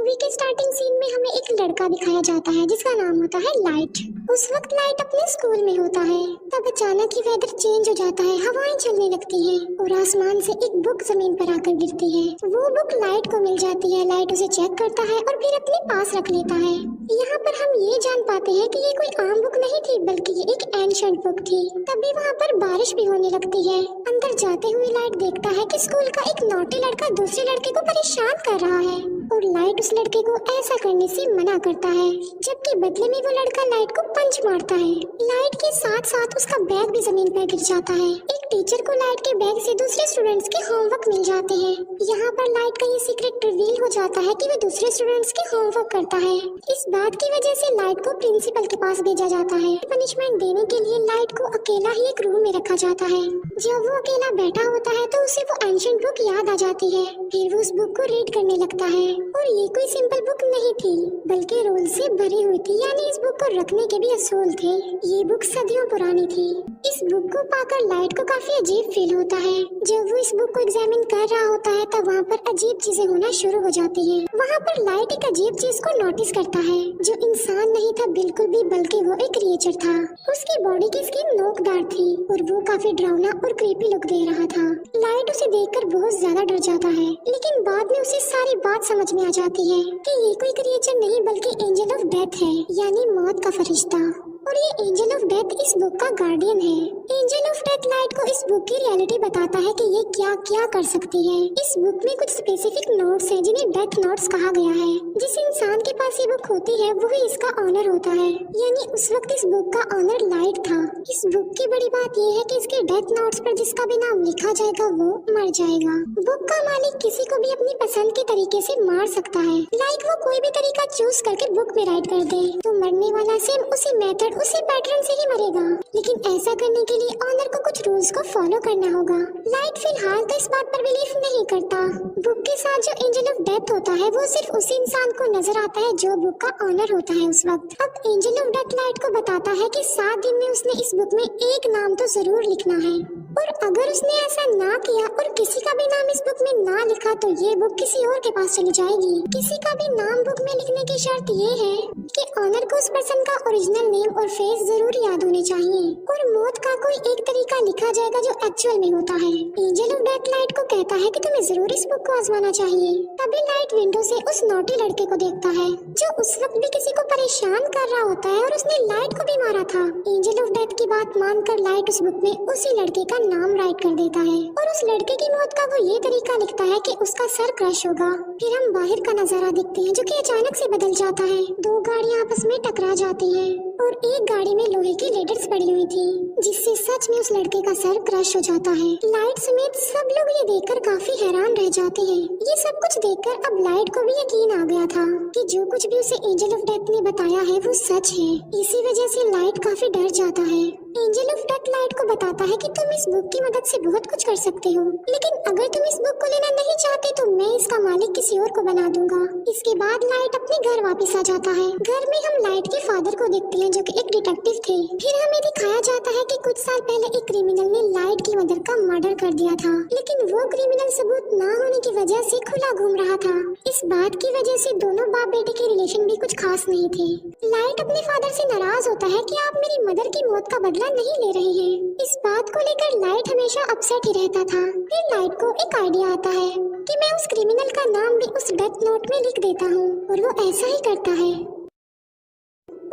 Movie के starting scene में हमें एक लड़का दिखाया जाता है जिसका नाम होता है लाइट। उस वक्त लाइट अपने स्कूल में होता है, तब अचानक ही वेदर चेंज हो जाता है, हवाएं चलने लगती हैं और आसमान से एक बुक जमीन पर आकर गिरती है। वो बुक लाइट को मिल जाती है। लाइट उसे चेक करता है और फिर अपने पास रख लेता है। यहाँ पर हम ये जान पाते हैं कि ये कोई आम बुक नहीं थी, बल्कि ये एक एंशिएंट बुक थी। तभी वहाँ पर बारिश भी होने लगती है। अंदर जाते हुए लाइट देखता है कि स्कूल का एक नॉटी लड़का दूसरे लड़के को परेशान कर रहा है और लाइट उस लड़के को ऐसा करने से मना करता है, जबकि बदले में वो लड़का लाइट को पंच मारता है। लाइट के साथ साथ उसका बैग भी जमीन पर गिर जाता है। एक टीचर को लाइट के बैग से दूसरे स्टूडेंट्स के होमवर्क मिल जाते हैं। यहाँ पर लाइट का ये सीक्रेट रिवील हो जाता है कि वो दूसरे स्टूडेंट्स के होमवर्क करता है। इस बात की वजह से लाइट को प्रिंसिपल के पास भेजा जाता है। पनिशमेंट देने के लिए लाइट को अकेला ही एक रूम में रखा जाता है। जब वो अकेला बैठा होता है तो उसे वो एंशिएंट बुक याद आ जाती है। फिर वो उस बुक को रीड करने लगता है और ये कोई सिंपल बुक नहीं थी, बल्कि रोल से भरी हुई थी, यानी इस बुक को रखने के भी असूल थे। ये बुक सदियों पुरानी थी। इस बुक को पाकर लाइट को काफी अजीब फील होता है। जब वो इस बुक को एग्जामिन कर रहा होता है तब वहाँ पर अजीब चीजें होना शुरू हो जाती हैं। वहाँ पर लाइट एक अजीब चीज को नोटिस करता है जो इंसान नहीं था बिल्कुल भी, बल्कि वो एक क्रिएचर था। उसकी बॉडी की स्किन नोकदार थी और वो काफी डरावना और क्रीपी लुक दे रहा था। लाइट उसे देखकर बहुत ज्यादा डर जाता है, लेकिन बाद में उसे सारी बात समझ में आ जाती है कि ये कोई क्रिएचर नहीं बल्कि एंजल ऑफ डेथ है, यानी मौत का फरिश्ता। और ये एंजल ऑफ डेथ इस बुक का गार्डियन है। एंजल ऑफ डेथ लाइट को इस बुक की रियलिटी बताता है कि ये क्या क्या कर सकती है। इस बुक में कुछ स्पेसिफिक नोट्स हैं जिन्हें डेथ नोट्स कहा गया है। जिस इंसान के पास ये बुक होती है वही इसका ऑनर होता है, यानी उस वक्त इस बुक का ऑनर लाइट था। इस बुक की बड़ी बात ये है कि इसके डेथ नोट्स पर जिसका भी नाम लिखा जाएगा वो मर जाएगा। बुक का मालिक किसी को भी अपनी पसंद के तरीके से मार सकता है, लाइक वो कोई भी तरीका चूज करके बुक में राइट कर दे तो मरने वाला सेम उसी मेथड उसी पैटर्न से ही मरेगा। लेकिन ऐसा करने के लिए ऑनर को कुछ रूल्स को फॉलो करना होगा। लाइट फिलहाल तो इस बात पर बिलीव नहीं करता। बुक के साथ जो एंजल ऑफ डेथ होता है वो सिर्फ उसी इंसान को नजर आता है जो बुक का ऑनर होता है उस वक्त। अब एंजल ऑफ डेथ लाइट को बताता है कि 7 दिन में उसने इस बुक में एक नाम तो जरूर लिखना है, और अगर उसने ऐसा ना किया और किसी का भी नाम इस बुक में ना लिखा तो ये बुक किसी और के पास चली जाएगी। किसी का भी नाम बुक में लिखने की शर्त ये है कि ऑनर को उस पर्सन का ओरिजिनल नेम और फेस जरूर याद होने चाहिए, और मौत का कोई एक तरीका लिखा जाएगा जो एक्चुअल में होता है। एंजल ऑफ डेथ लाइट को कहता है कि तुम्हें जरूर इस बुक को आजमाना चाहिए। तभी लाइट विंडो से उस नोटी लड़के को देखता है जो उस वक्त भी किसी को परेशान कर रहा होता है और उसने लाइट को भी मारा था। एंजल ऑफ डेथ की बात मानकर लाइट उस बुक में उसी लड़के का नाम राइट कर देता है, और उस लड़के की मौत का वो ये तरीका लिखता है कि उसका सर क्रश होगा। फिर हम बाहर का नजारा देखते हैं जो कि अचानक से बदल जाता है। 2 गाड़ियां आपस में टकरा जाती हैं और एक गाड़ी में लोहे की लेडर्स पड़ी हुई थी, जिससे सच में उस लड़के का सर क्रश हो जाता है। लाइट समेत सब लोग ये देखकर काफी हैरान रह जाते हैं। ये सब कुछ देखकर अब लाइट को भी यकीन आ गया था कि जो कुछ भी उसे एंजल ऑफ डेथ ने बताया है वो सच है। इसी वजह से लाइट काफी डर जाता है। एंजल ऑफ डेथ लाइट को बताता है कि तुम इस बुक की मदद से बहुत कुछ कर सकते हो, लेकिन अगर तुम इस बुक को लेना नहीं चाहते तो मैं इसका मालिक किसी और को बना दूंगा। इसके बाद लाइट अपने घर वापस आ जाता है। घर में हम लाइट के फादर को देखते हैं जो कि एक डिटेक्टिव थे। फिर हमें दिखाया जाता है कि कुछ साल पहले एक क्रिमिनल ने लाइट की मदर का मर्डर कर दिया था, लेकिन वो क्रिमिनल सबूत न होने की वजह से खुला घूम रहा था। इस बात की वजह से दोनों बाप बेटे के रिलेशन भी कुछ खास नहीं थे। लाइट अपने फादर से नाराज होता है कि आप मेरी मदर की मौत का बदला नहीं ले रहे हैं। इस बात को लेकर लाइट हमेशा अपसेट ही रहता था। फिर लाइट को एक आइडिया आता है कि मैं उस क्रिमिनल का नाम भी उस डेथ नोट में लिख देता हूँ, और वो ऐसा ही करता है।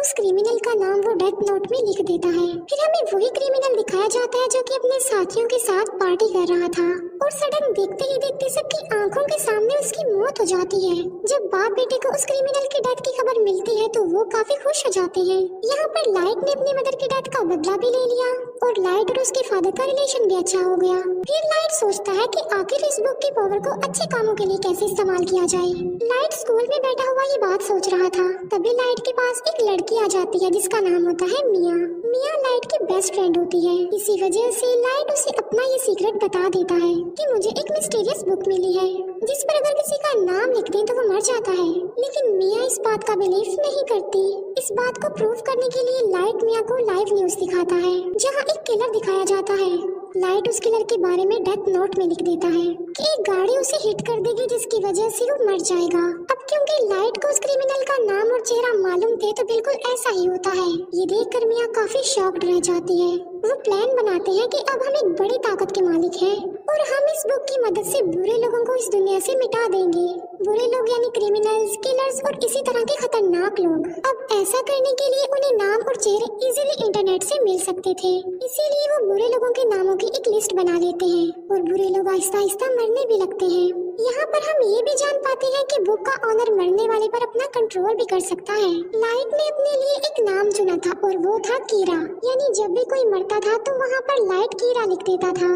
उस क्रिमिनल का नाम वो डेथ नोट में लिख देता है। फिर हमें वही क्रिमिनल दिखाया जाता है जो कि अपने साथियों के साथ पार्टी कर रहा था, और सडन देखते ही देखते सबकी आंखों के सामने उसकी मौत हो जाती है। जब बाप बेटे को उस क्रिमिनल की डेथ की खबर मिलती है तो वो काफी खुश हो जाते हैं। यहाँ पर लाइट ने अपनी मदर की डेथ का बदला भी ले लिया, और लाइट और उसके फादर का रिलेशन भी अच्छा हो गया। फिर लाइट सोचता है कि आखिर इस बुक की पावर को अच्छे कामों के लिए कैसे इस्तेमाल किया जाए। लाइट स्कूल में बैठा हुआ ये बात सोच रहा था, तभी लाइट के पास एक लड़की आ जाती है जिसका नाम होता है मिया। मिया लाइट की बेस्ट फ्रेंड होती है। इसी वजह से लाइट उसे अपना ये सीक्रेट बता देता है कि मुझे एक मिस्टीरियस बुक मिली है जिस पर अगर किसी का नाम लिख दें तो वो मर जाता है। लेकिन मिया इस बात का बिलीव नहीं करती। इस बात को प्रूव करने के लिए लाइट मिया को लाइव न्यूज दिखाता है जहाँ एक किलर दिखाया जाता है। लाइट उस किलर के बारे में डेथ नोट में लिख देता है कि एक गाड़ी उसे हिट कर देगी जिसकी वजह से वो मर जाएगा। अब अब क्योंकि लाइट को उस क्रिमिनल का नाम और चेहरा मालूम थे तो बिल्कुल ऐसा ही होता है। ये देखकर मिया काफी शॉक्ड रह जाती है। वो प्लान बनाते हैं कि अब हम एक बड़ी ताकत के मालिक हैं और हम इस बुक की मदद से बुरे लोगों को इस दुनिया से मिटा देंगे। बुरे लोग यानी क्रिमिनल्स, किलर्स और इसी तरह के खतरनाक लोग। अब ऐसा करने के लिए उन्हें नाम और चेहरे इजीली इंटरनेट से मिल सकते थे, इसीलिए वो बुरे लोगों के नामों की एक लिस्ट बना लेते हैं और बुरे लोग आहिस्ता आहिस्ता मरने भी लगते हैं। यहाँ पर हम ये भी जान पाते हैं कि बुक का ऑनर मरने वाले पर अपना कंट्रोल भी कर सकता है। लाइट ने अपने लिए एक नाम चुना था और वो था कीरा, यानी जब भी कोई मरता था तो वहाँ पर लाइट कीरा लिख देता था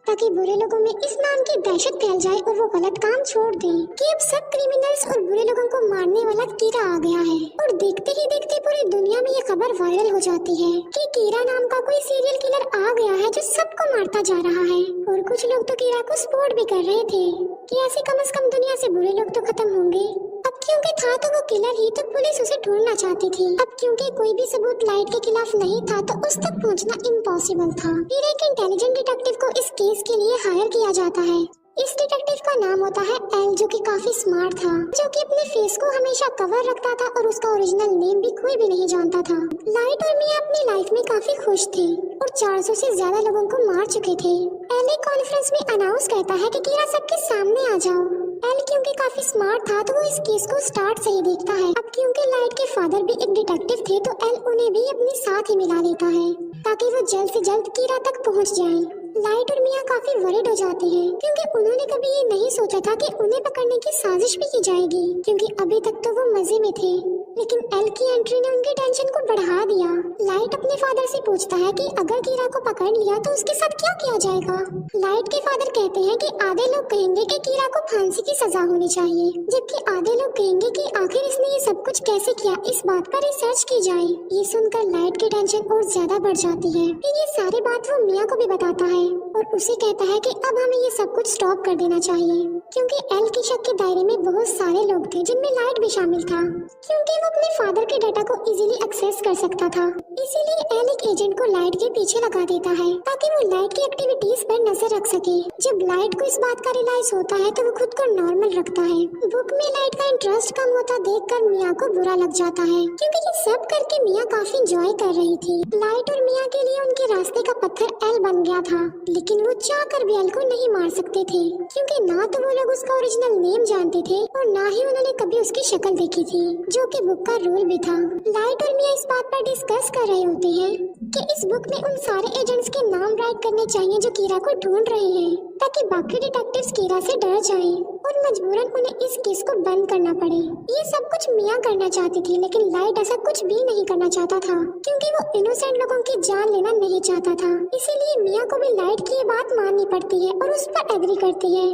ताकि बुरे लोगों में इस नाम की दहशत फैल जाए और वो गलत काम छोड़ दें कि अब सब क्रिमिनल्स और बुरे लोगों को मारने वाला कीरा आ गया है। और देखते ही देखते पूरी दुनिया में ये खबर वायरल हो जाती है कि कीरा नाम का कोई सीरियल किलर आ गया है जो सबको मारता जा रहा है। और कुछ लोग तो कीरा को सपोर्ट भी कर रहे थे कि ऐसे कम से कम दुनिया से बुरे लोग तो खत्म होंगे। अब क्योंकि था तो वो किलर ही, तो पुलिस उसे ढूंढना चाहती थी। अब क्योंकि कोई भी सबूत लाइट के खिलाफ नहीं था तो उस तक पहुंचना इम्पॉसिबल था। फिर एक इंटेलिजेंट डिटेक्टिव को इस केस के लिए हायर किया जाता है। इस डिटेक्टिव का नाम होता है एल, जो कि काफी स्मार्ट था, जो कि अपने फेस को हमेशा कवर रखता था और उसका ओरिजिनल नेम भी कोई भी नहीं जानता था। लाइट और मिया अपनी लाइफ में काफी खुश थे और 400 से ज्यादा लोगों को मार चुके थे। एल एक कॉन्फ्रेंस में अनाउंस करता है कि कीरा सबके सामने आ जाओ। एल क्योंकि काफी स्मार्ट था तो वो इस केस को स्टार्ट से ही देखता है। अब क्योंकि लाइट के फादर भी एक डिटेक्टिव थे तो एल उन्हें भी अपने साथ ही मिला देता है ताकि वो जल्द से जल्द कीरा तक पहुंच जाए। लाइट और मिया काफी वरीड हो जाते हैं क्योंकि उन्होंने कभी ये नहीं सोचा था कि उन्हें पकड़ने की साजिश भी की जाएगी, क्योंकि अभी तक तो वो मजे में थे। लेकिन एल की एंट्री ने उनकी टेंशन को बढ़ा दिया। लाइट अपने फादर से पूछता है कि अगर कीरा को पकड़ लिया तो उसके साथ क्या किया जाएगा। लाइट के फादर कहते हैं कि आधे लोग कहेंगे कि कीरा को फांसी की सजा होनी चाहिए, जबकि आधे लोग कहेंगे कि आखिर इसने ये सब कुछ कैसे किया, इस बात पर रिसर्च की जाए। ये सुनकर लाइट की टेंशन और ज्यादा बढ़ जाती है। फिर ये सारी बात वो मिया को भी बताता है और उसे कहता है कि अब हमें ये सब कुछ स्टॉप कर देना चाहिए, क्योंकि एल के शक के दायरे में बहुत सारे लोग थे जिनमें लाइट भी शामिल था, क्योंकि वो अपने फादर के डाटा को इजीली एक्सेस कर सकता था। इसीलिए एल एक एजेंट को लाइट के पीछे लगा देता है ताकि वो लाइट की एक्टिविटीज पर नजर रख सके। जब लाइट को इस बात का रियलाइज होता है तो वो खुद को नॉर्मल रखता है। बुक में लाइट का इंटरेस्ट कम होता देखकर मिया को बुरा लग जाता है, क्योंकि ये सब करके मिया काफी एंजॉय कर रही थी। लाइट और मिया के लिए उनके रास्ते का पत्थर एल बन गया था, लेकिन वो चाहकर भी एल को नहीं मार सकते थे, क्योंकि ना तो वो लोग उसका ओरिजिनल नेम जानते थे और ना ही उन्होंने कभी उसकी शक्ल देखी थी, जो कि बुक का रूल भी था। लाइट और मिया इस बात पर डिस्कस कर रहे होते हैं कि इस बुक में उन सारे एजेंट्स के नाम राइट करने चाहिए जो कीरा को ढूंढ रहे हैं, ताकि बाकी डिटेक्टिव्स कीरा से डर जाएं और मजबूरन उन्हें इस केस को बंद करना पड़े। ये सब कुछ मिया करना चाहती थी, लेकिन लाइट ऐसा कुछ भी नहीं करना चाहता था, क्योंकि वो इनोसेंट लोगों की जान लेना नहीं चाहता था। इसीलिए मिया को भी लाइट की ये बात माननी पड़ती है और उस पर एग्री करती है।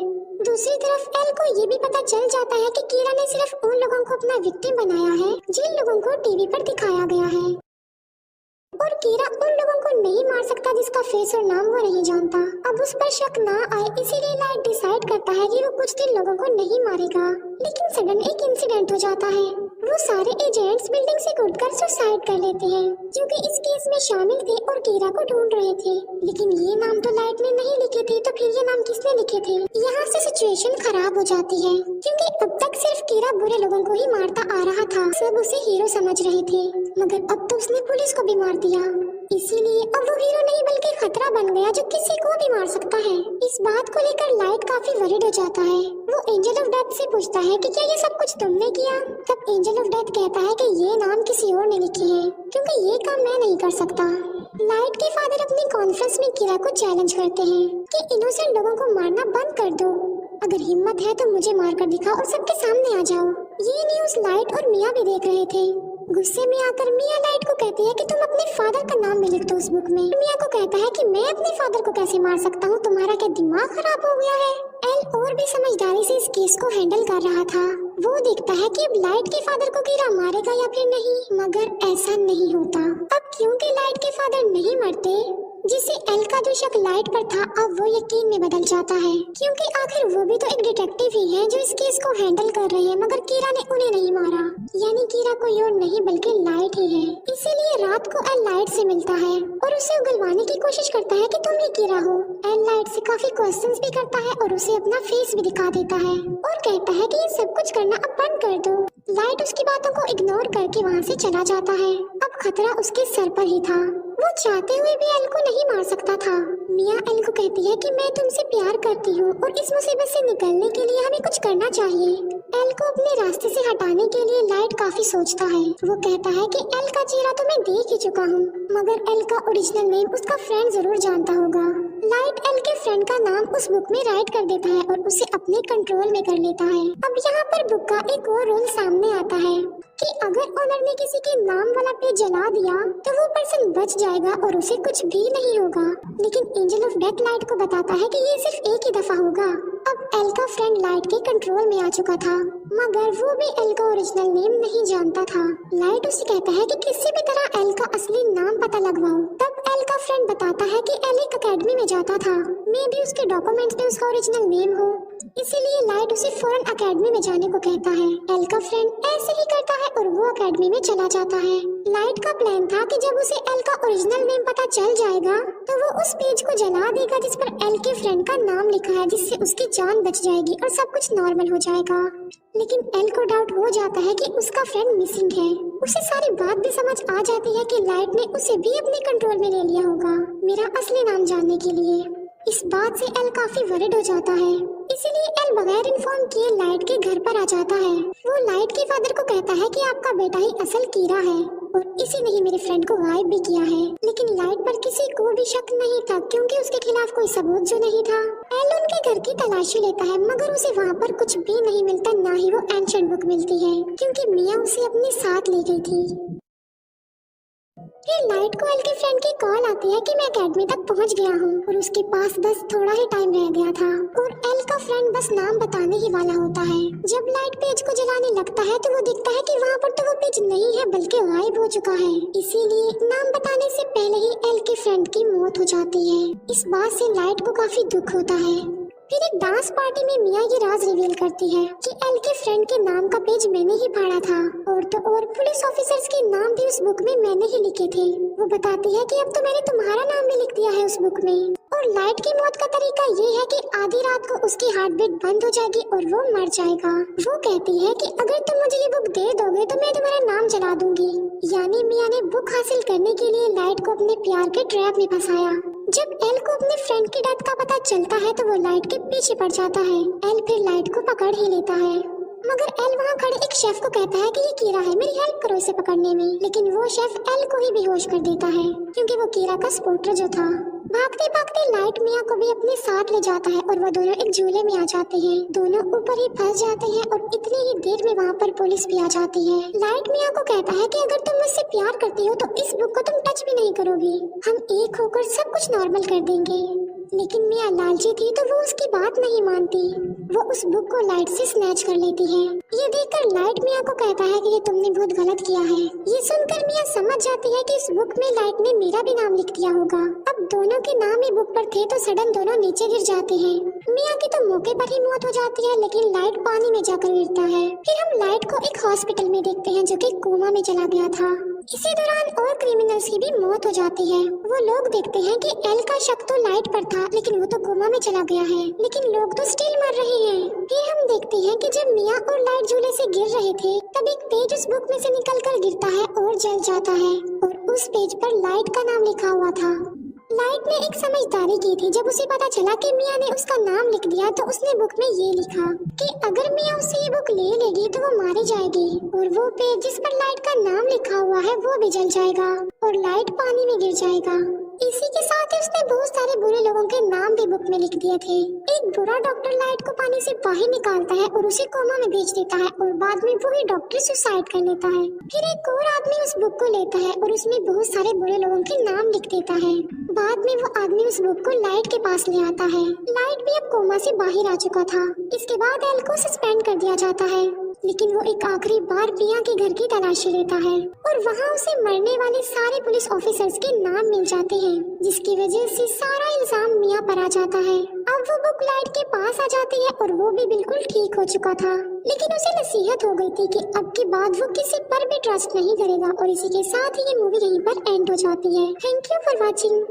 दूसरी तरफ एल को ये भी पता चल जाता है कि कीरा ने सिर्फ उन लोगों को अपना विक्टिम बनाया है जिन लोगों को टीवी पर दिखाया गया है, और कीरा उन लोगों को नहीं मार सकता जिसका फेस और नाम वो नहीं जानता। अब उस पर शक ना आए इसीलिए लाइट डिसाइड करता है कि वो कुछ दिन लोगों को नहीं मारेगा। लेकिन सडन एक इंसिडेंट हो जाता है। वो सारे एजेंट्स बिल्डिंग से कूदकर सुसाइड कर लेते हैं, जो कि इस केस में शामिल थे और कीरा को ढूंढ रहे थे। लेकिन ये नाम तो लाइट ने नहीं लिखे थे, तो फिर ये नाम किसने लिखे थे? यहाँ से सिचुएशन खराब हो जाती है, क्योंकि अब तक सिर्फ कीरा बुरे लोगों को ही मारता आ रहा था। सब उसे हीरो समझ रहे थे, मगर अब तो उसने पुलिस को भी मार दिया। इसीलिए अब वो हीरो नहीं बल्कि खतरा बन गया जो किसी को भी मार सकता है। इस बात को लेकर लाइट काफी वरीड हो जाता है। वो एंजल ऑफ डेथ से पूछता है कि क्या ये सब कुछ तुमने किया? तब एंजल ऑफ डेथ कहता है कि ये नाम किसी और ने लिखे हैं, क्योंकि ये काम मैं नहीं कर सकता। लाइट के फादर अपनी कॉन्फ्रेंस में कीरा को चैलेंज करते हैं कि इनोसेंट लोगों को मारना बंद कर दो। अगर हिम्मत है तो मुझे मार कर दिखाओ और सबके सामने आ जाओ। ये न्यूज़ लाइट और मिया भी देख रहे थे। गुस्से में आकर मिया लाइट को कहती है कि तुम अपने फादर का नाम भी लिख दो उस बुक में। मिया को कहता है कि मैं अपने फादर को कैसे मार सकता हूँ, तुम्हारा क्या दिमाग खराब हो गया है? एल और भी समझदारी से इस केस को हैंडल कर रहा था। वो देखता है कि अब लाइट के फादर को कीरा मारेगा या फिर नहीं, मगर ऐसा नहीं होता। अब क्योंकि लाइट के फादर नहीं मरते, जिससे एल का जो शक लाइट पर था अब वो यकीन में बदल जाता है, क्योंकि आखिर वो भी तो एक डिटेक्टिव ही है जो इस केस को हैंडल कर रहे हैं, मगर कीरा ने उन्हें नहीं मारा। यानी कीरा कोई और नहीं बल्कि लाइट ही है। इसीलिए रात को एल लाइट से मिलता है और उसे उगलवाने की कोशिश करता है कि तुम ही कीरा हो। एल लाइट से काफी क्वेश्चंस भी करता है और उसे अपना फेस भी दिखा देता है और कहता है कि ये सब कुछ करना अब बंद कर दो। लाइट उसकी बातों को इग्नोर करके वहाँ से चला जाता है। अब खतरा उसके सर पर ही था। वो चाहते हुए भी एल को नहीं मार सकता था। मिया एल को कहती है कि मैं तुमसे प्यार करती हूँ और इस मुसीबत से निकलने के लिए हमें कुछ करना चाहिए। एल को अपने रास्ते से हटाने के लिए लाइट काफी सोचता है। वो कहता है कि एल का चेहरा तो मैं देख ही चुका हूँ, मगर एल का ओरिजिनल नेम उसका फ्रेंड जरूर जानता होगा। लाइट एल के फ्रेंड का नाम उस बुक में राइट कर देता है और उसे अपने कंट्रोल में कर लेता है। अब यहाँ पर बुक का एक और रूल सामने आता है कि अगर ओनर ने किसी के नाम वाला पेज जला दिया तो वो पर्सन बच जाएगा और उसे कुछ भी नहीं होगा। लेकिन एंजल ऑफ डेथ लाइट को बताता है कि ये सिर्फ एक ही दफा होगा। अब एल का फ्रेंड लाइट के कंट्रोल में आ चुका था, मगर वो भी एल का ओरिजिनल नेम नहीं जानता था। लाइट उसे कहता है कि किसी भी तरह एल का असली नाम पता लगवाओ। तब एल का फ्रेंड बताता है कि एल एक अकेडमी में जाता था, मे भी उसके डॉक्यूमेंट्स में उसका ओरिजिनल नेम हो, इसीलिए लाइट उसे फौरन अकेडमी में जाने को कहता है। एल का फ्रेंड ऐसे ही करता है और वो अकेडमी में चला जाता है। लाइट का प्लान था कि जब उसे एल का ओरिजिनल नेम पता चल जाएगा तो वो उस पेज को जला देगा जिस पर एल के फ्रेंड का नाम लिखा है, जिससे उसकी जान बच जाएगी और सब कुछ नॉर्मल हो जाएगा। लेकिन एल को डाउट हो जाता है कि उसका फ्रेंड मिसिंग है। उसे सारी बात भी समझ आ जाती है कि लाइट ने उसे भी अपने कंट्रोल में ले लिया होगा मेरा असली नाम जानने के लिए। इस बात से एल काफी वरिड हो जाता है, इसीलिए एल बगैर इन्फॉर्म किए लाइट के घर पर आ जाता है। वो लाइट के फादर को कहता है कि आपका बेटा ही असल कीरा है और इसी ने ही मेरे फ्रेंड को गायब भी किया है। लेकिन लाइट पर किसी को भी शक नहीं था क्योंकि उसके खिलाफ कोई सबूत जो नहीं था। एल उनके घर की तलाशी लेता है, मगर उसे वहाँ पर कुछ भी नहीं मिलता, ना ही वो एंशिएंट बुक मिलती है क्योंकि मिया उसे अपने साथ ले गई थी। फिर लाइट को एल के फ्रेंड की कॉल आती है कि मैं अकेडमी तक पहुंच गया हूं और उसके पास बस थोड़ा ही टाइम रह गया था और एल का फ्रेंड बस नाम बताने ही वाला होता है। जब लाइट पेज को जलाने लगता है तो वो दिखता है कि वहाँ पर तो वो पेज नहीं है बल्कि गायब हो चुका है। इसीलिए नाम बताने से पहले ही एल के फ्रेंड की मौत हो जाती है। इस बात से लाइट को काफी दुख होता है। फिर एक डांस पार्टी में मिया ये राज रिवील करती है कि एल के फ्रेंड के नाम का पेज मैंने ही फाड़ा था और तो और पुलिस ऑफिसर्स के नाम भी उस बुक में मैंने ही लिखे थे। वो बताती है कि अब तो मैंने तुम्हारा नाम भी लिख दिया है उस बुक में। और लाइट की मौत का तरीका ये है कि आधी रात को उसकी हार्ट बीट बंद हो जाएगी और वो मर जाएगा। वो कहती है कि अगर तुम मुझे ये बुक दे दोगे तो मैं तुम्हारा नाम जला दूंगी। यानी मिया ने बुक हासिल करने के लिए लाइट को अपने प्यार के ट्रैप में फंसाया। जब एल को अपने फ्रेंड की डेथ का पता चलता है तो वो लाइट के पीछे पड़ जाता है। एल फिर लाइट को पकड़ ही लेता है, मगर एल वहाँ खड़े एक शेफ को कहता है कि ये कीरा है, मेरी हेल्प करो इसे पकड़ने में। लेकिन वो शेफ एल को ही बेहोश कर देता है क्योंकि वो कीरा का सपोर्टर जो था। भागते भागते लाइट मिया को भी अपने साथ ले जाता है और वो दोनों एक झूले में आ जाते हैं। दोनों ऊपर ही फंस जाते हैं और इतनी ही देर में वहाँ पर पुलिस भी आ जाती है। लाइट मिया को कहता है कि अगर तुम मुझसे प्यार करती हो तो इस बुक को तुम टच भी नहीं करोगी, हम एक होकर सब कुछ नॉर्मल कर देंगे। लेकिन मिया लालची थी तो वो उसकी बात नहीं मानती। वो उस बुक को लाइट से स्नैच कर लेती है। ये देखकर लाइट मिया को कहता है कि ये तुमने बहुत गलत किया है। ये सुनकर मिया समझ जाती है कि इस बुक में लाइट ने मेरा भी नाम लिख दिया होगा। अब दोनों के नाम ही बुक पर थे तो सडन दोनों नीचे गिर जाते हैं। मिया की तो मौके पर ही मौत हो जाती है, लेकिन लाइट पानी में जाकर गिरता है। फिर हम लाइट को एक हॉस्पिटल में देखते हैं जो कि कोमा में चला गया था। इसी दौरान और क्रिमिनल्स की भी मौत हो जाती है। वो लोग देखते हैं कि एल का शक तो लाइट पर था, लेकिन वो तो कोमा में चला गया है, लेकिन लोग तो स्टिल मर रहे हैं। फिर हम देखते हैं कि जब मिया और लाइट झूले से गिर रहे थे तब एक पेज उस बुक में से निकलकर गिरता है और जल जाता है और उस पेज पर लाइट का नाम लिखा हुआ था। लाइट ने एक समझदारी की थी। जब उसे पता चला कि मिया ने उसका नाम लिख दिया तो उसने बुक में ये लिखा कि अगर मिया उससे ये बुक ले लेगी तो वो मारी जाएगी और वो पेज जिस पर लाइट का नाम लिखा हुआ है वो भी जल जाएगा और लाइट पानी में गिर जाएगा। इसी के साथ ही उसने बहुत सारे बुरे लोगों के नाम भी बुक में लिख दिए थे। एक बुरा डॉक्टर लाइट को पानी से बाहर निकालता है और उसे कोमा में भेज देता है और बाद में वही डॉक्टर सुसाइड कर लेता है। फिर एक और आदमी उस बुक को लेता है और उसमें बहुत सारे बुरे लोगों के नाम लिख देता है। बाद में वो आदमी उस बुक को लाइट के पास ले आता है। लाइट भी अब कोमा से बाहर आ चुका था। इसके बाद एल को सस्पेंड कर दिया जाता है। लेकिन वो एक आखिरी बार मिया के घर की तलाशी लेता है और वहाँ उसे मरने वाले सारे पुलिस ऑफिसर्स के नाम मिल जाते हैं, जिसकी वजह से सारा इल्जाम मिया पर आ जाता है। अब वो बुक लाइट के पास आ जाती है और वो भी बिल्कुल ठीक हो चुका था, लेकिन उसे नसीहत हो गई थी कि अब के बाद वो किसी पर भी ट्रस्ट नहीं करेगा। और इसी के साथ ही ये मूवी यहीं पर एंड हो जाती है। Thank you for watching.